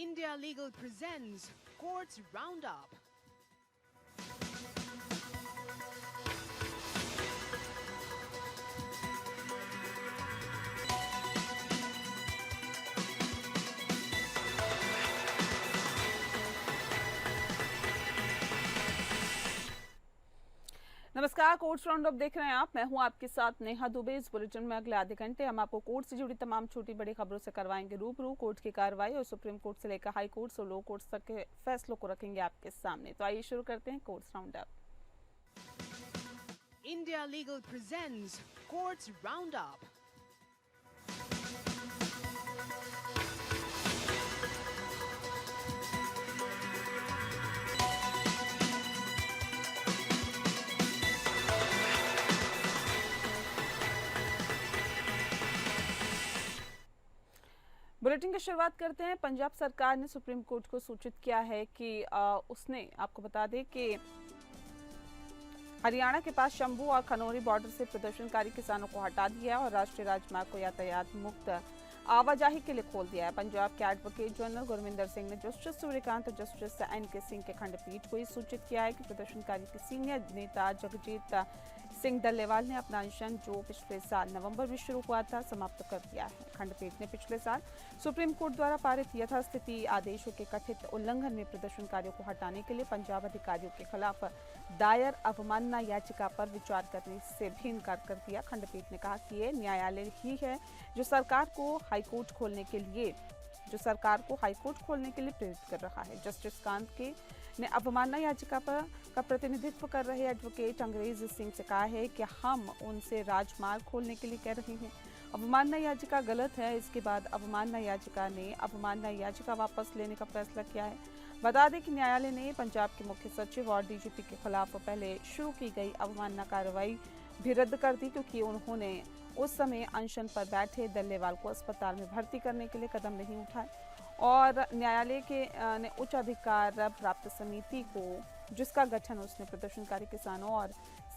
India Legal presents Courts Roundup. नमस्कार, courts roundup देख रहे हैं आप। मैं हूं आपके साथ नेहा दुबे। इस बुलेटिन में अगले आधे घंटे हम आपको कोर्ट से जुड़ी तमाम छोटी बड़ी खबरों से करवाएंगे रूबरू। कोर्ट की कार्रवाई और सुप्रीम कोर्ट से लेकर हाई कोर्ट और लो कोर्ट तक के फैसलों को रखेंगे आपके सामने। तो आइए शुरू करते हैं courts roundup. India Legal presents Courts Roundup. Bulletin की शुरुआत करते हैं। पंजाब सरकार ने सुप्रीम कोर्ट को सूचित किया है कि उसने आपको बता दें कि हरियाणा के पास शंभू और खनौरी बॉर्डर से प्रदर्शनकारी किसानों को हटा दिया और राष्ट्रीय राजमार्ग को यातायात मुक्त आवाजाही के लिए खोल दिया है। पंजाब के एडवोकेट जनरल गुरविंदर सिंह ने जस्टिस सूर्यकांत और जस्टिस एन.के. सिंह के खंडपीठ को सूचित किया है कि प्रदर्शनकारी के सीनियर नेता जगजीत सिंह डल्लेवाल ने अपना अनशन जो पिछले साल नवंबर में शुरू हुआ था समाप्त कर दिया है। खंडपीठ ने पिछले साल सुप्रीम कोर्ट द्वारा पारित यथास्थिति आदेशों के कथित उल्लंघन में प्रदर्शनकारियों को हटाने के लिए पंजाब अधिकारियों के खिलाफ दायर अवमानना याचिका पर विचार करने से भी इनकार कर दिया। खंडपीठ ने कहा कि ये न्यायालय ही है जो सरकार को हाईकोर्ट खोलने के लिए प्रेरित कर रहा है। जस्टिस कांत के ने अवमानना याचिका पर का प्रतिनिधित्व कर रहे एडवोकेट अंग्रेज सिंह से कहा है कि हम उनसे राजमार्ग खोलने के लिए कह रहे हैं। अवमानना याचिका गलत है। इसके बाद अवमानना याचिका ने अवमानना याचिका वापस लेने का फैसला किया है। बता दें कि न्यायालय ने पंजाब के मुख्य सचिव और डीजीपी के खिलाफ पहले शुरू की गई अवमानना कार्रवाई भी रद्द कर दी क्योंकि उन्होंने उस समय अनशन पर बैठे डल्लेवाल को अस्पताल में भर्ती करने के लिए कदम नहीं उठाए। और न्यायालय के ने उच्च अधिकार प्राप्त समिति को जिसका गठन उसने प्रदर्शनकारी किसानों और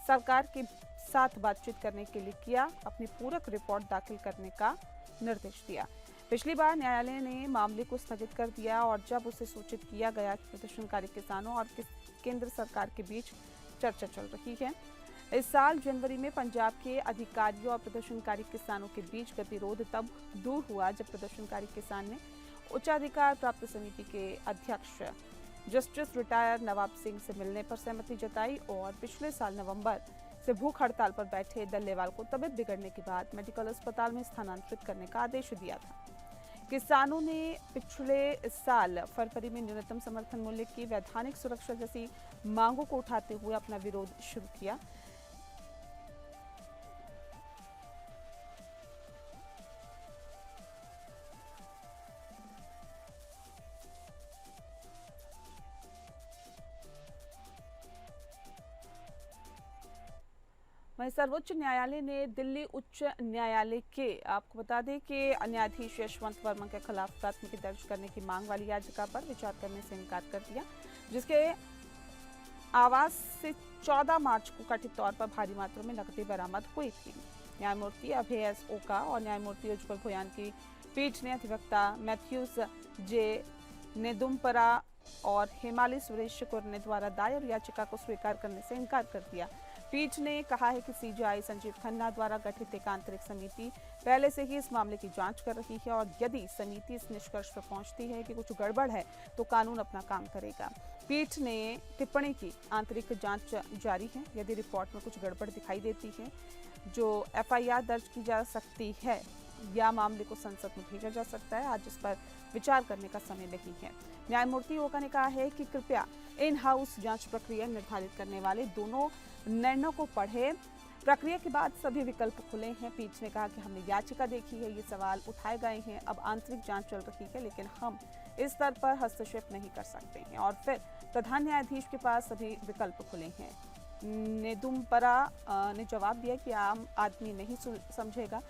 सरकार के साथ बातचीत करने के लिए किया, अपनी पूरक रिपोर्ट दाखिल करने का निर्देश दिया। पिछली बार न्यायालय ने मामले को स्थगित कर दिया और जब उसे सूचित किया गया कि प्रदर्शनकारी किसानों और केंद्र सरकार के बीच चर्चा चल रही है। इस साल जनवरी में पंजाब के अधिकारियों और प्रदर्शनकारी किसानों के बीच गतिरोध तब दूर हुआ जब प्रदर्शनकारी किसान ने उच्चाधिकार प्राप्त समिति के अध्यक्ष जस्टिस रिटायर नवाब सिंह से मिलने पर सहमति जताई और पिछले साल नवंबर से भूख हड़ताल पर बैठे डल्लेवाल को तबीयत बिगड़ने के बाद मेडिकल अस्पताल में स्थानांतरित करने का आदेश दिया था। किसानों ने पिछले साल फरवरी में न्यूनतम समर्थन मूल्य की वैधानिक सुरक्षा जैसी मांगों को उठाते हुए अपना विरोध शुरू किया। वहीं सर्वोच्च न्यायालय ने दिल्ली उच्च न्यायालय के आपको बता दें कि न्यायाधीश यशवंत वर्मा के खिलाफ प्राथमिकी दर्ज करने की मांग वाली याचिका पर विचार करने से इनकार कर दिया, जिसके आवाज से 14 मार्च को कथित तौर पर भारी मात्रा में नकदी बरामद हुई थी। न्यायमूर्ति अभय एस ओका और न्यायमूर्ति उज्ज्वल भोयान की पीठ ने अधिवक्ता मैथ्यूज जे नेदुम्परा और हेमाली सुरेश कुरने द्वारा दायर याचिका को स्वीकार करने से इनकार कर दिया। पीठ ने कहा है कि सीजीआई संजीव खन्ना द्वारा गठित एक आंतरिक समिति पहले से ही इस मामले की जांच कर रही है और यदि समिति इस निष्कर्ष पर पहुंचती है कि कुछ गड़बड़ है तो कानून अपना काम करेगा। पीठ ने टिप्पणी की आंतरिक जांच जारी है। यदि रिपोर्ट में कुछ गड़बड़ दिखाई देती है जो एफआईआर दर्ज की जा सकती है या मामले को संसद में भेजा जा सकता है। आज इस पर विचार करने का समय नहीं है। न्यायमूर्ति ओका ने कहा है कि कृपया इन हाउस जांच प्रक्रिया निर्धारित करने वाले दोनों निर्णयों को पढ़े। प्रक्रिया के बाद सभी विकल्प खुले हैं। पीठ ने कहा कि हमने याचिका देखी है, ये सवाल उठाए गए हैं, अब आंतरिक जांच चल रही है, लेकिन हम इस स्तर पर हस्तक्षेप नहीं कर सकते हैं। और फिर प्रधान न्यायाधीश के पास सभी विकल्प खुले हैं। नेदुम्परा ने जवाब दिया कि आम आदमी नहीं समझेगा।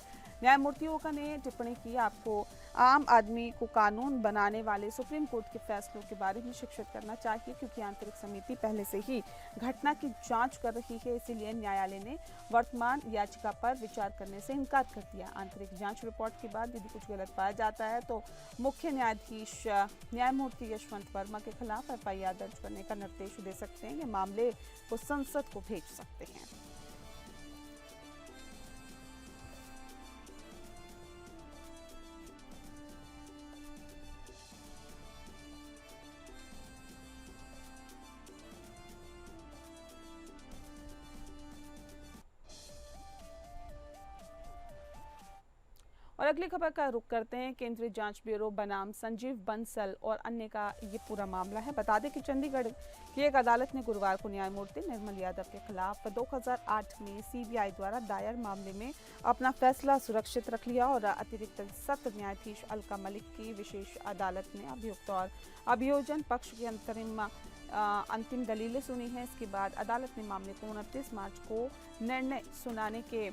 न्यायमूर्तियों का ने टिप्पणी की, आपको आम आदमी को कानून बनाने वाले सुप्रीम कोर्ट के फैसलों के बारे में शिक्षित करना चाहिए, क्योंकि आंतरिक समिति पहले से ही घटना की जांच कर रही है। इसीलिए न्यायालय ने वर्तमान याचिका पर विचार करने से इनकार कर दिया। आंतरिक जांच रिपोर्ट के बाद यदि कुछ गलत पाया जाता है तो मुख्य न्यायाधीश न्यायमूर्ति यशवंत वर्मा के खिलाफ एफआईआर दर्ज करने का निर्देश दे सकते हैं या मामले को संसद को भेज सकते हैं। और अगली खबर का रुख करते हैं केंद्रीय जांच ब्यूरो बनाम संजीव बंसल और अन्य का ये पूरा मामला है। बता दें कि चंडीगढ़ की एक अदालत ने गुरुवार को न्यायमूर्ति निर्मल यादव के खिलाफ 2008 में सीबीआई द्वारा दायर मामले में अपना फैसला सुरक्षित रख लिया और अतिरिक्त सत्र न्यायाधीश अलका मलिक की विशेष अदालत ने अभियुक्त और अभियोजन पक्ष की अंतिम दलीलें सुनी है। इसके बाद अदालत ने मामले को 29 मार्च को निर्णय सुनाने के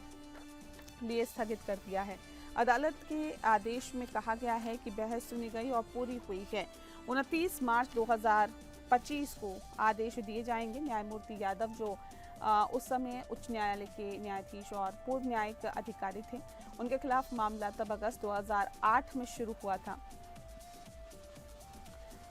लिए स्थगित कर दिया है। अदालत के आदेश में कहा गया है कि बहस सुनी गई और पूरी हुई है। 29 मार्च 2025 को आदेश दिए जाएंगे। न्यायमूर्ति यादव जो उस समय उच्च न्यायालय के न्यायाधीश और पूर्व न्यायिक अधिकारी थे, उनके खिलाफ मामला तब अगस्त 2008 में शुरू हुआ था,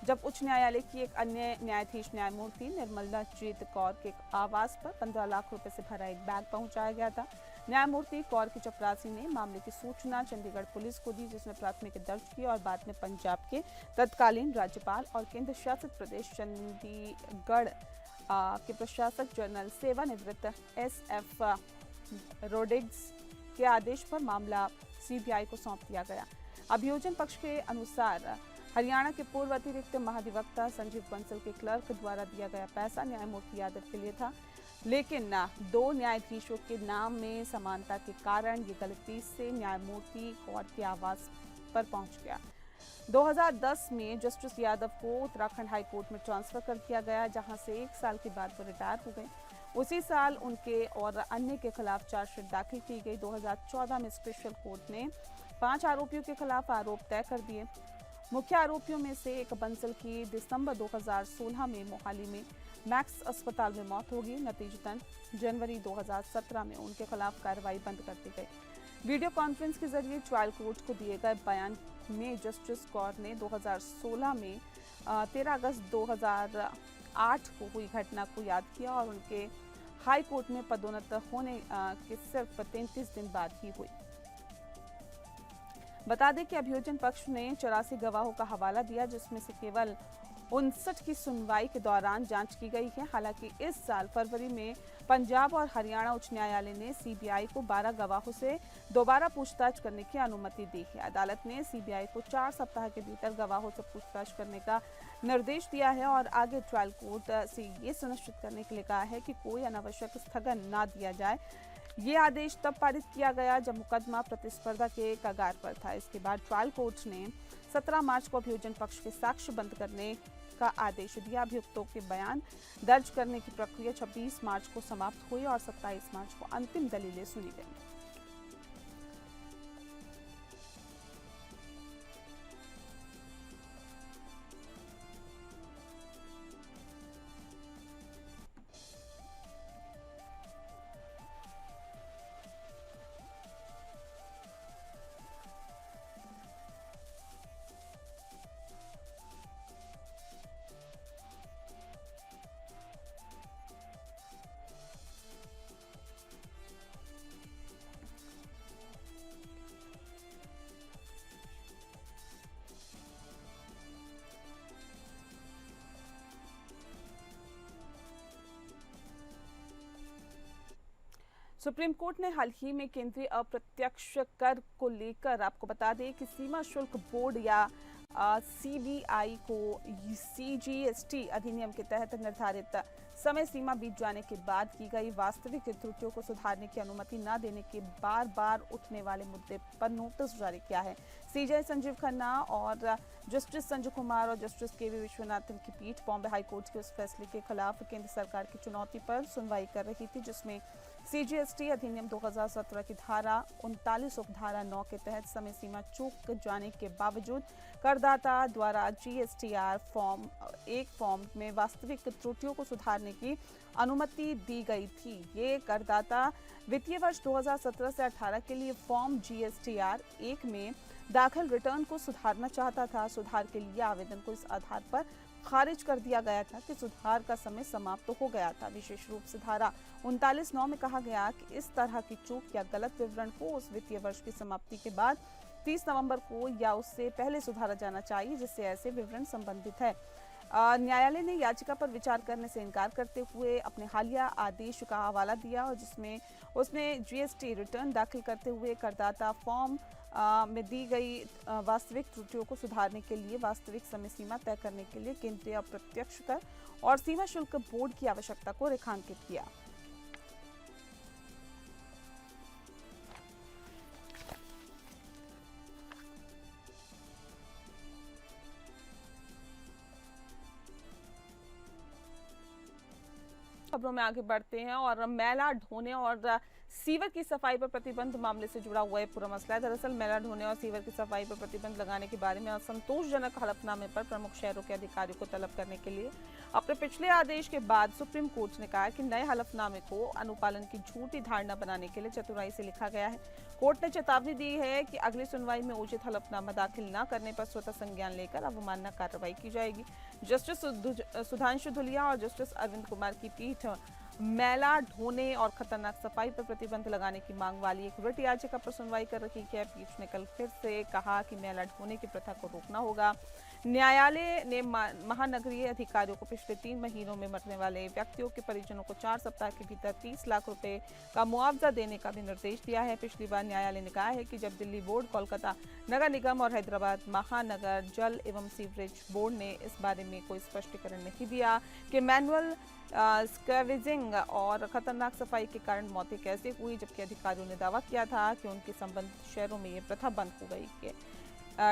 जब उच्च न्यायालय की एक अन्य न्यायाधीश न्यायमूर्ति निर्मलजीत कौर के आवास पर 15 लाख रुपए से भरा एक बैग पहुंचाया गया था। न्यायमूर्ति कौर की चपरासी ने मामले की सूचना चंडीगढ़ पुलिस को दी, जिसने प्राथमिकी दर्ज की और बाद में पंजाब के तत्कालीन राज्यपाल और केंद्र शासित प्रदेश चंडीगढ़ के प्रशासक जनरल सेवानिवृत्त SF रोड्रिग्स के आदेश पर मामला सीबीआई को सौंप दिया गया। अभियोजन पक्ष के अनुसार हरियाणा के पूर्व अतिरिक्त महाधिवक्ता संजीव बंसल के क्लर्क द्वारा दिया गया पैसा न्यायमूर्ति यादव के लिए था, लेकिन दो न्यायाधीशों के नाम में समानता के कारण ये गलती से न्यायमूर्ति कौर के आवास पर पहुंच गया। 2010 में जस्टिस यादव को उत्तराखंड हाई कोर्ट में ट्रांसफर कर दिया गया, जहां से 1 साल के बाद वो रिटायर हो गए। उसी साल उनके और अन्य के खिलाफ चार्जशीट दाखिल की गई। 2014 में स्पेशल कोर्ट ने 5 आरोपियों के खिलाफ आरोप तय कर दिए। मुख्य आरोपियों में से एक बंसल की दिसंबर 2016 में मोहाली में मैक्स अस्पताल में मौत होगी। नतीजतन जनवरी 2017 में उनके खिलाफ कार्रवाई बंद कर दी गई। वीडियो कॉन्फ्रेंस के जरिए ट्रायल कोर्ट को दिए गए बयान में जस्टिस कौर ने 2016 में 13 अगस्त 2008 को हुई घटना को याद किया और उनके हाई कोर्ट में पदोन्नत होने के सिर्फ 33 दिन बाद ही हुई। बता दें कि अभियोजन पक्ष ने 84 गवाहों का हवाला दिया, जिसमें से केवल 59 की सुनवाई के दौरान जांच की गई है। हालांकि इस साल फरवरी में पंजाब और हरियाणा उच्च न्यायालय ने सीबीआई को 12 गवाहों से दोबारा पूछताछ करने की अनुमति दी है। अदालत ने सीबीआई को 4 सप्ताह के भीतर गवाहों से पूछताछ करने का निर्देश दिया है और आगे ट्रायल कोर्ट से ये सुनिश्चित करने के लिए कहा है कि कोई अनावश्यक स्थगन ना दिया जाए। ये आदेश तब पारित किया गया जब मुकदमा प्रतिस्पर्धा के कगार पर था। इसके बाद ट्रायल कोर्ट ने 17 मार्च को अभियोजन पक्ष के साक्ष्य बंद करने का आदेश दिया। अभियुक्तों के बयान दर्ज करने की प्रक्रिया 26 मार्च को समाप्त हुई और 27 मार्च को अंतिम दलीलें सुनी गई। सुप्रीम कोर्ट ने हाल ही में केंद्रीय अप्रत्यक्ष कर को लेकर आपको बता दें कि सीमा शुल्क बोर्ड या सीबीआई को CGST अधिनियम के तहत निर्धारित समय सीमा बीत जाने के बाद की गई वास्तविक त्रुटियों को सुधारने की अनुमति न देने के बार बार उठने वाले मुद्दे पर नोटिस जारी किया है। CJ संजीव खन्ना और जस्टिस संजय कुमार और जस्टिस KV विश्वनाथन की पीठ बॉम्बे हाई कोर्ट के उस फैसले के खिलाफ केंद्र सरकार की चुनौती पर सुनवाई कर रही थी, जिसमें CGST अधिनियम 2017 की धारा 39 उपधारा 9 के तहत समय सीमा चूक जाने के बावजूद करदाता द्वारा GSTR फॉर्म में वास्तविक त्रुटियों को सुधारने की अनुमति दी गई थी। ये करदाता वित्तीय वर्ष 2017 से 18 के लिए फॉर्म GSTR 1 में दाखिल रिटर्न को सुधारना चाहता था। सुधार के लिए आवेदन को इस आधार पर खारिज कर दिया गया था कि सुधार का समय समाप्त हो गया था। विशेष रूप से धारा 39(9) में कहा गया कि इस तरह की चूक या गलत विवरण को उस वित्तीय वर्ष की समाप्ति के बाद 30 नवंबर को या उससे पहले सुधारा जाना चाहिए जिससे ऐसे विवरण संबंधित है। न्यायालय ने याचिका पर विचार करने से इनकार करते हुए अपने हालिया आदेश का हवाला दिया और जिसमें उसने GST रिटर्न दाखिल करते हुए करदाता फॉर्म में दी गई वास्तविक त्रुटियों को सुधारने के लिए वास्तविक समय सीमा तय करने के लिए केंद्रीय अप्रत्यक्ष कर और सीमा शुल्क बोर्ड की आवश्यकता को रेखांकित किया। खबरों में आगे बढ़ते हैं और मैला ढोने और सीवर की सफाई पर प्रतिबंध मामले से जुड़ा हुआ है पूरा मसला है। दरअसल मैला ढोने और सीवर की सफाई पर प्रतिबंध लगाने के बारे में असंतोषजनक हलफनामे पर प्रमुख शहरों के अधिकारियों को तलब करने के लिए अपने पिछले आदेश के बाद सुप्रीम कोर्ट ने कहा कि नए हलफनामे को अनुपालन की झूठी धारणा बनाने के लिए चतुराई से लिखा गया है। कोर्ट ने चेतावनी दी है कि अगली सुनवाई में उचित हलफनामा दाखिल न करने पर स्वतः संज्ञान लेकर अवमानना कार्रवाई की जाएगी। जस्टिस सुधांशु धुलिया और जस्टिस अरविंद कुमार की पीठ मैला ढोने और खतरनाक सफाई पर प्रतिबंध लगाने की मांग वाली एक रिट याचिका पर सुनवाई कर रही है। पीठ ने कल फिर से कहा कि मैला ढोने की प्रथा को रोकना होगा। न्यायालय ने महानगरीय अधिकारियों को पिछले 3 महीनों में मरने वाले व्यक्तियों के परिजनों को 4 सप्ताह के भीतर 30 लाख रुपए का मुआवजा देने का भी निर्देश दिया है। पिछली बार न्यायालय ने कहा है कि जब दिल्ली बोर्ड, कोलकाता नगर निगम और हैदराबाद महानगर जल एवं सीवरेज बोर्ड ने इस बारे में कोई स्पष्टीकरण नहीं दिया कि मैनुअल स्कैवेजिंग और खतरनाक सफाई के कारण मौतें कैसे हुई, जबकि अधिकारियों ने दावा किया था कि उनके संबंधित शहरों में ये प्रथा बंद हो गई है।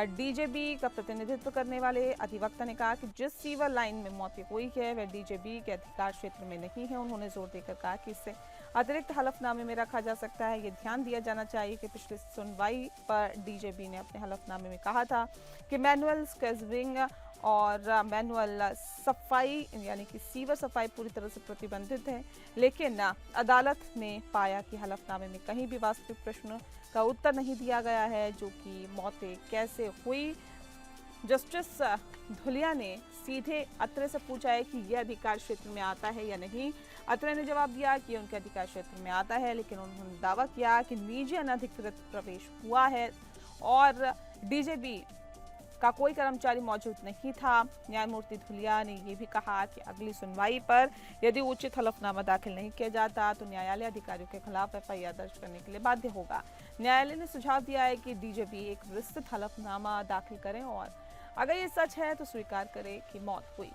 DJB का प्रतिनिधित्व करने वाले अधिवक्ता ने कहा कि जिस सीवर लाइन में मौतें हुई है वह DJB के अधिकार क्षेत्र में नहीं है। उन्होंने जोर देकर कहा कि इससे अतिरिक्त हलफनामे में रखा जा सकता है। ये ध्यान दिया जाना चाहिए कि पिछली सुनवाई पर DJB ने अपने हलफनामे में कहा था कि मैनुअल स्कैवेजिंग और मैनुअल सफाई यानी कि सीवर सफाई पूरी तरह से प्रतिबंधित है, लेकिन अदालत ने पाया कि हलफनामे में कहीं भी वास्तविक प्रश्न का उत्तर नहीं दिया गया है, जो कि मौतें कैसे हुई। जस्टिस धुलिया ने सीधे अत्रे से पूछा है कि यह अधिकार क्षेत्र में आता है या नहीं। अत्रे ने जवाब दिया कि उनके अधिकार क्षेत्र में आता है, लेकिन उन्होंने दावा किया कि निजी अनधिकृत प्रवेश हुआ है और DJB का कोई कर्मचारी मौजूद नहीं था। न्यायमूर्ति धुलिया ने यह भी कहा कि अगली सुनवाई पर यदि उचित हलफनामा दाखिल नहीं किया जाता तो न्यायालय अधिकारियों के खिलाफ FIR दर्ज करने के लिए बाध्य होगा। न्यायालय ने सुझाव दिया है कि DJB एक विस्तृत हलफनामा दाखिल करें और अगर ये सच है तो स्वीकार करें कि मौत हुई।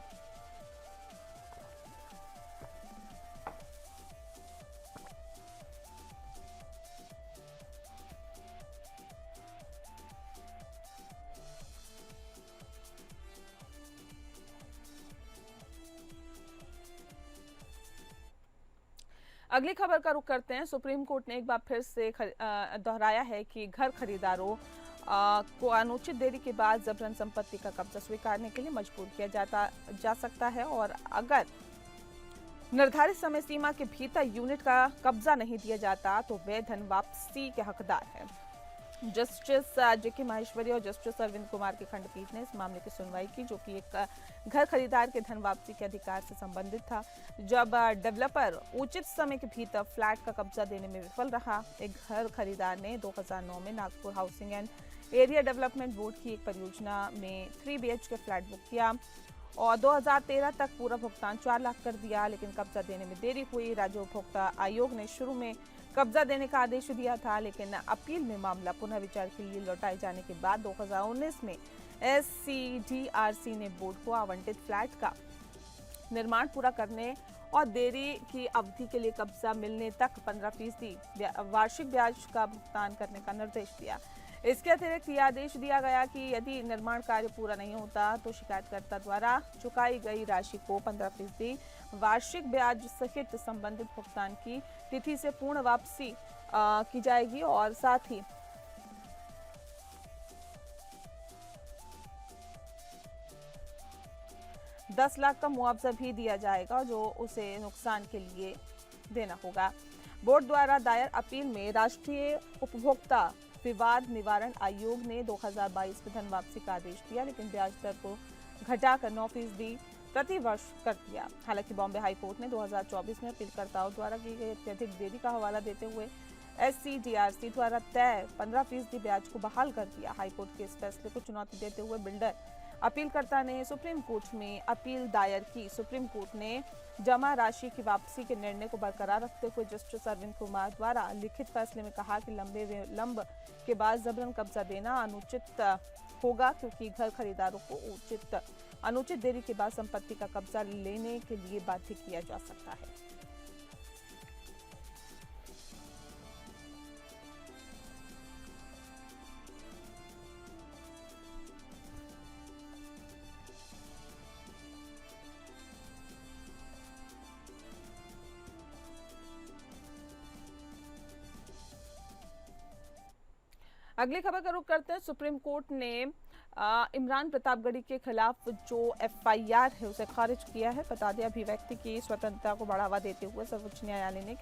अगली खबर का रुख करते हैं। सुप्रीम कोर्ट ने एक बार फिर से दोहराया है कि घर खरीदारों को अनुचित देरी के बाद जबरन संपत्ति का कब्जा स्वीकारने के लिए मजबूर किया जा सकता है और अगर निर्धारित समय सीमा के भीतर यूनिट का कब्जा नहीं दिया जाता तो वे धन वापसी के हकदार हैं। जस्टिस JK माहेश्वरी और जस्टिस अरविंद कुमार की खंडपीठ ने इस मामले की सुनवाई की, जो कि एक घर खरीदार के धन वापसी के अधिकार से संबंधित था। जब डेवलपर उचित समय के भीतर फ्लैट का कब्जा देने में विफल रहा। एक घर खरीदार ने 2009 में Nagpur housing and area development board की एक परियोजना में 3 BHK फ्लैट बुक किया और 2013 तक पूरा भुगतान 4 लाख कर दिया, लेकिन कब्जा देने में देरी हुई। राज्य उपभोक्ता आयोग ने शुरू में कब्जा देने का आदेश दिया था, लेकिन अपील में मामला पुनः विचार के लिए लौटाए जाने के बाद 2019 में SCDRC ने बोर्ड को आवंटित फ्लैट का निर्माण पूरा करने और देरी की अवधि के लिए कब्जा मिलने तक 15% वार्षिक ब्याज का भुगतान करने का निर्देश दिया। इसके अतिरिक्त यह आदेश दिया गया कि यदि निर्माण कार्य पूरा नहीं होता तो शिकायतकर्ता द्वारा चुकाई गई राशि को 15% वार्षिक ब्याज सहित संबंधित भुगतान की तिथि से पूर्ण वापसी की जाएगी और साथ ही $10 लाख का मुआवजा भी दिया जाएगा जो उसे नुकसान के लिए देना होगा। बोर्ड द्वारा दायर अपील में राष्ट्रीय उपभोक्ता विवाद निवारण आयोग ने 2022 में धन वापसी का आदेश दिया, लेकिन ब्याज दर को घटाकर 9% प्रति वर्ष कर दिया। हालांकि बॉम्बे हाई कोर्ट ने 2024 में अपीलकर्ताओं द्वारा की गई अत्यधिक देरी का हवाला देते हुए SCDRC द्वारा तय 15% ब्याज को बहाल कर दिया। हाईकोर्ट के इस फैसले को चुनौती देते हुए बिल्डर अपीलकर्ता ने सुप्रीम कोर्ट में अपील दायर की। सुप्रीम कोर्ट ने जमा राशि की वापसी के निर्णय को बरकरार रखते हुए जस्टिस अरविंद कुमार द्वारा लिखित फैसले में कहा कि लंबे विलंब के बाद जबरन कब्जा देना अनुचित होगा, क्योंकि घर खरीदारों को अनुचित देरी के बाद संपत्ति का कब्जा लेने के लिए बाध्य किया जा सकता है। अगली खबर का रुख करते हैं। सुप्रीम कोर्ट ने इमरान प्रतापगढ़ी के खिलाफ जो FIR है उसे खारिज किया है। बता दें, अभिव्यक्ति की स्वतंत्रता को बढ़ावा देते हुए सर्वोच्च न्यायालय ने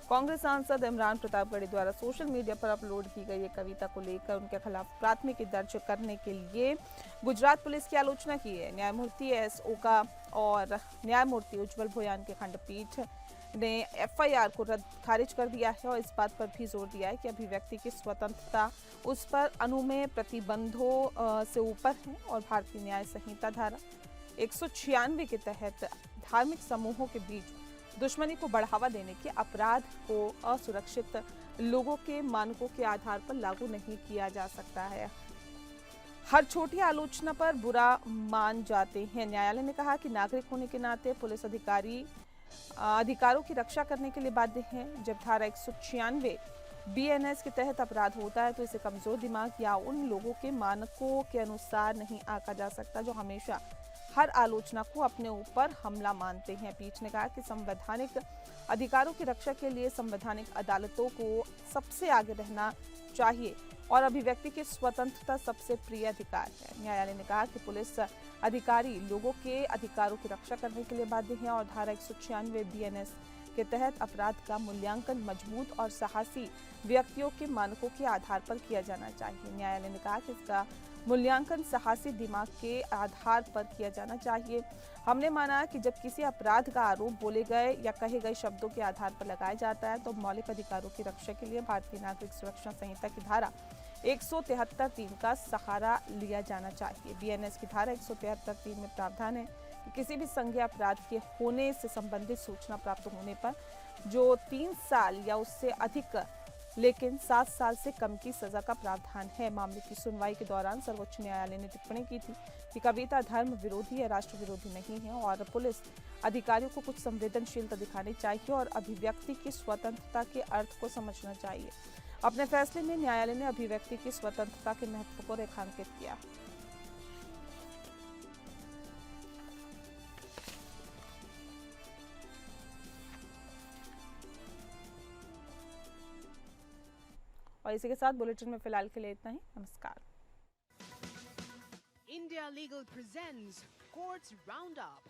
कांग्रेस सांसद इमरान प्रतापगढ़ी द्वारा सोशल मीडिया पर अपलोड की गई एक कविता को लेकर उनके खिलाफ प्राथमिकी दर्ज करने के लिए गुजरात पुलिस की आलोचना की है। न्यायमूर्ति S ओका और न्यायमूर्ति उज्जवल भोयान की खंडपीठ ने FIR को खारिज कर दिया है और इस बात पर भी जोर दिया है कि अभिव्यक्ति की स्वतंत्रता उस पर अनुमेय प्रतिबंधों से ऊपर है और भारतीय न्याय संहिता धारा 196 के तहत धार्मिक समूहों के बीच दुश्मनी को बढ़ावा देने के अपराध को असुरक्षित लोगों के मानकों के आधार पर लागू नहीं किया जा सकता है। हर छोटी आलोचना पर बुरा मान जाते हैं। न्यायालय ने कहा कि नागरिक होने के नाते पुलिस अधिकारों की रक्षा करने के लिए बाध्य हैं। जब धारा 196 BNS के तहत अपराध होता है तो इसे कमजोर दिमाग या उन लोगों के मानकों के अनुसार नहीं आंका जा सकता जो हमेशा हर आलोचना को अपने ऊपर हमला मानते हैं। पीठ ने कहा कि संवैधानिक अधिकारों की रक्षा के लिए संवैधानिक अदालतों को सबसे आगे रहना चाहिए और अभिव्यक्ति की स्वतंत्रता सबसे प्रिय अधिकार है। न्यायालय ने कहा कि पुलिस अधिकारी लोगों के अधिकारों की रक्षा करने के लिए बाध्य हैं और धारा 196 BNS के तहत अपराध का मूल्यांकन मजबूत और साहसी व्यक्तियों के मानकों के आधार पर किया जाना चाहिए। न्यायालय ने कहा कि इसका मूल्यांकन साहसी दिमाग के आधार पर किया जाना चाहिए। हमने माना कि जब किसी अपराध का आरोप बोले गए या कहे गए शब्दों के आधार पर लगाया जाता है तो मौलिक अधिकारों की रक्षा के लिए भारतीय नागरिक सुरक्षा संहिता की धारा 173(3) का सहारा लिया जाना चाहिए। BNS की धारा 173(3) में प्रावधान है कि किसी भी संज्ञेय अपराध के होने से संबंधित सूचना प्राप्त होने पर जो 3 साल या उससे अधिक लेकिन 7 साल से कम की सजा का प्रावधान है। मामले की सुनवाई के दौरान सर्वोच्च न्यायालय ने टिप्पणी की थी कि कविता धर्म विरोधी या राष्ट्र विरोधी नहीं है और पुलिस अधिकारियों को कुछ संवेदनशीलता दिखानी चाहिए और अभिव्यक्ति की स्वतंत्रता के अर्थ को समझना चाहिए। अपने फैसले में न्यायालय ने अभिव्यक्ति की स्वतंत्रता के महत्व को रेखांकित किया। और इसी के साथ बुलेटिन में फिलहाल के लिए इतना ही। नमस्कार। India Legal presents Courts Roundup.